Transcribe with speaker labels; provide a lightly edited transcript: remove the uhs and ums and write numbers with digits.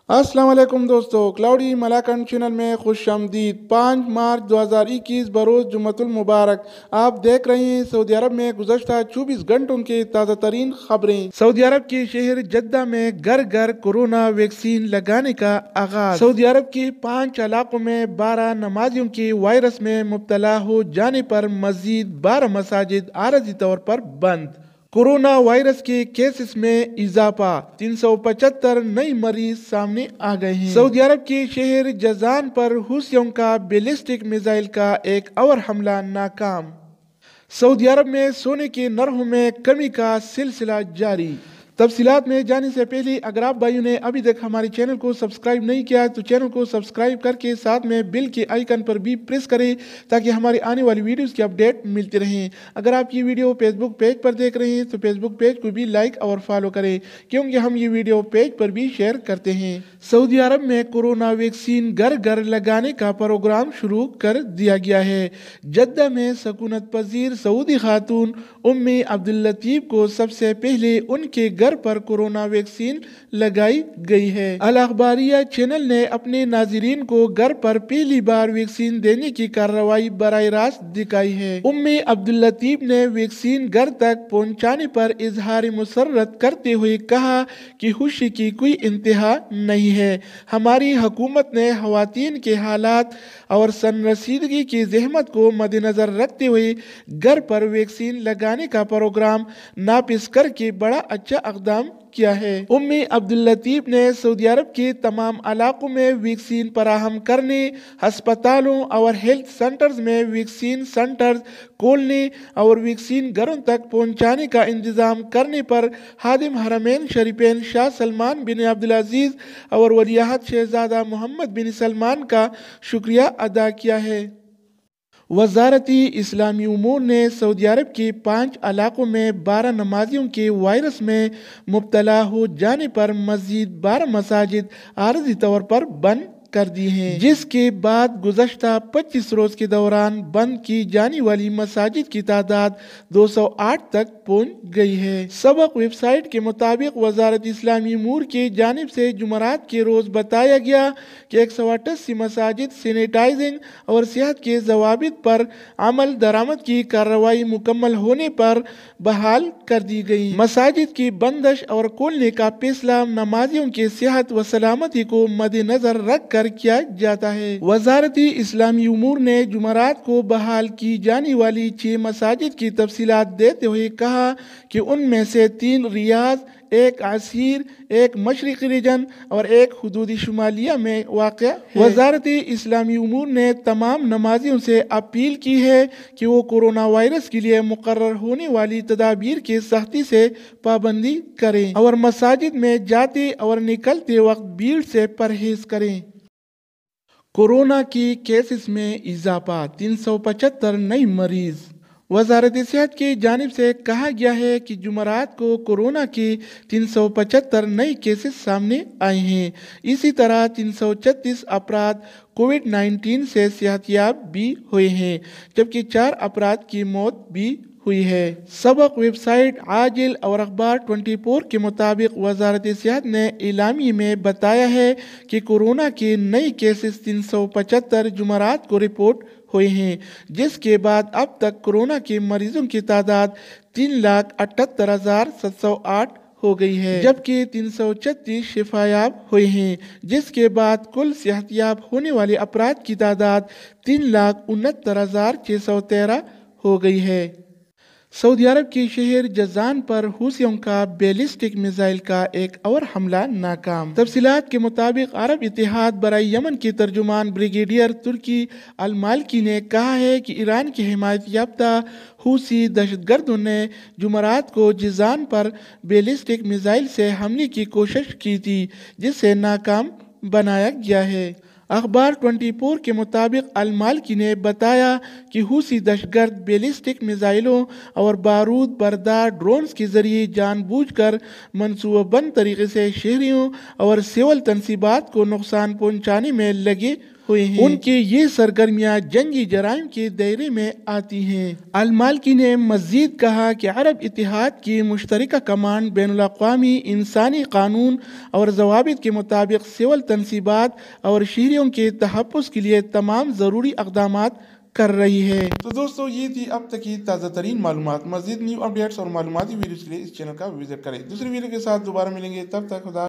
Speaker 1: अस्सलाम वालेकुम दोस्तों, क्लाउडी मलाकन चैनल में खुश आमदीद। 5 मार्च 2021 बरोज़ जुम्मतुल मुबारक। आप देख रहे हैं सऊदी अरब में गुज़श्ता 24 घंटों की ताज़ा तरीन खबरें। सऊदी अरब के शहर जद्दा में घर घर कोरोना वैक्सीन लगाने का आगाज। सऊदी अरब के 5 इलाकों में 12 नमाजियों के वायरस में मुब्तला हो जाने पर मजीद 12 मसाजिद आरजी तौर पर बंद। कोरोना वायरस के केसेस में इजाफा, 375 नए मरीज सामने आ गए हैं। सऊदी अरब के शहर जजान पर हुसियों का बैलिस्टिक मिसाइल का एक और हमला नाकाम। सऊदी अरब में सोने के नरहों में कमी का सिलसिला जारी। तफसीलात में जाने से पहले अगर आप भाइयों ने अभी तक हमारे चैनल को सब्सक्राइब नहीं किया तो चैनल को सब्सक्राइब करके साथ में बेल के आइकन पर भी प्रेस करें ताकि हमारी आने वाली वीडियोस की अपडेट मिलती रहें। अगर आप ये वीडियो फेसबुक पेज पर देख रहे हैं तो फेसबुक पेज को भी लाइक और फॉलो करें क्योंकि हम ये वीडियो पेज पर भी शेयर करते हैं। सऊदी अरब में कोरोना वैक्सीन घर घर लगाने का प्रोग्राम शुरू कर दिया गया है। जद्दा में सकूनत पजीर सऊदी खातून उम्मी अब्दुल लतीफ को सबसे पहले उनके घर पर कोरोना वैक्सीन लगाई गई है। अल अखबारिया चैनल ने अपने नाजरीन को घर पर पहली बार वैक्सीन देने की कार्रवाई बराह रास्त दिखाई है। उम्मी अब्दुल लतीफ ने वैक्सीन घर तक पहुंचाने पर इजहार मुसर्रत करते हुए कहा कि खुशी की कोई इंतहा नहीं है। हमारी हुकूमत ने खवातीन के हालात और सनरसीदगी की जहमत को मद्देनजर रखते हुए घर पर वैक्सीन लगाने का प्रोग्राम नाफिज करके बड़ा अच्छा इक़दाम किया है। उम्मी अब्दुल लतीफ ने सऊदी अरब के तमाम इलाकों में वैक्सीन फराहम करने, अस्पतालों और हेल्थ सेंटर्स में वैक्सीन सेंटर्स खोलने और वैक्सीन घरों तक पहुंचाने का इंतजाम करने पर हादिम हरमैन शरीफैन शाह सलमान बिन अब्दुल अजीज और वलीअहद शहजादा मोहम्मद बिन सलमान का शुक्रिया अदा किया है। वज़ारती इस्लामी उमूर ने सऊदी अरब के 5 इलाकों में 12 नमाजियों के वायरस में मुब्तला हो जाने पर मजीद 12 मसाजिद आरजी तौर पर बंद कर दी हैं, जिसके बाद गुज़श्ता 25 रोज के दौरान बंद की जाने वाली मसाजिद की तादाद 208 तक पहुंच गई है। सबक वेबसाइट के मुताबिक वज़ारत इस्लामी उमूर की जानिब से जुमरात के रोज बताया गया कि 188 मसाजिद सैनिटाइजिंग और सेहत के जवाबित पर अमल दरामद की कार्रवाई मुकम्मल होने पर बहाल कर दी गई। मसाजिद की बंदिश और खोलने का फैसला नमाजियों की सेहत व सलामती को मद्देनजर रख कर किया जाता है। वज़ारती इस्लामी उमूर ने जुमरात को बहाल की जाने वाली 6 मसाजिद की तफसीलात देते हुए कहा कि उनमें से 3 रियाज, 1 असीर, 1 मशरिकी रीजन और 1 हुदूदी शुमालिया में वाक़या है। वज़ारती इस्लामी उमूर ने तमाम नमाजियों से अपील की है कि वो कोरोना वायरस के लिए मुकर्रर होने वाली तदाबीर की सख्ती से पाबंदी करें और मसाजिद में जाते और निकलते वक्त भीड़ से परहेज करें। कोरोना के केसेस में इजाफा, 375 नए मरीज। वज़ारत सेहत की जानिब से कहा गया है कि जुमरात को कोरोना के 375 नए केसेस सामने आए हैं। इसी तरह 336 अफराद कोविड-19 से सेहतयाब भी हुए हैं, जबकि 4 अफराद की मौत भी हुई है। सबक वेबसाइट आजिल और अखबार 24 के मुताबिक वज़ारत सेहत ने इलामी में बताया है कि कोरोना के नए केसेस 375 जुमरात को रिपोर्ट हुए हैं, जिसके बाद अब तक कोरोना के मरीजों की तादाद 3,78,708 हो गई है, जबकि 336 शिफायाब हुए हैं, जिसके बाद कुल सेहतयाब होने वाले अफराद की तादाद 3,69,613 हो गई है। सऊदी अरब के शहर जजान पर हुसियों का बैलिस्टिक मिसाइल का एक और हमला नाकाम। तफसीलात के मुताबिक अरब इत्तेहाद बराए यमन के तर्जुमान ब्रिगेडियर तुर्की अल मालिकी ने कहा है कि ईरान की हिमायत याफ्ता हुसी दहशतगर्दों ने जुमरात को जजान पर बैलिस्टिक मिसाइल से हमले की कोशिश की थी, जिसे नाकाम बनाया गया है। अखबार 24 के मुताबिक अल मालिकी ने बताया कि हुसी दहशतगर्द बैलिस्टिक मिसाइलों और बारूद बरदार ड्रोन्स के जरिए जानबूझकर मनसूबाबंद तरीके से शहरियों और सिविल तनसीबात को नुकसान पहुंचाने में लगे ہوئے ہیں۔ ان کی یہ سرگرمیاں جنگی جرائم کے دائرے میں آتی ہیں۔ المالکی نے مزید کہا کہ عرب اتحاد کی مشترکہ کمانڈ بین الاقوامی انسانی قانون اور ضوابط کے مطابق سول تنصیبات اور شہریوں کے تحفظ کے لیے تمام ضروری اقدامات کر رہی ہے۔ تو دوستو یہ تھی اب تک کی تازہ ترین معلومات۔ مزید نیو اپڈیٹس اور معلوماتی ویڈیوز کے لیے اس چینل کا وزٹ کریں۔ دوسری ویڈیو کے ساتھ دوبارہ ملیں گے، تب تک خدا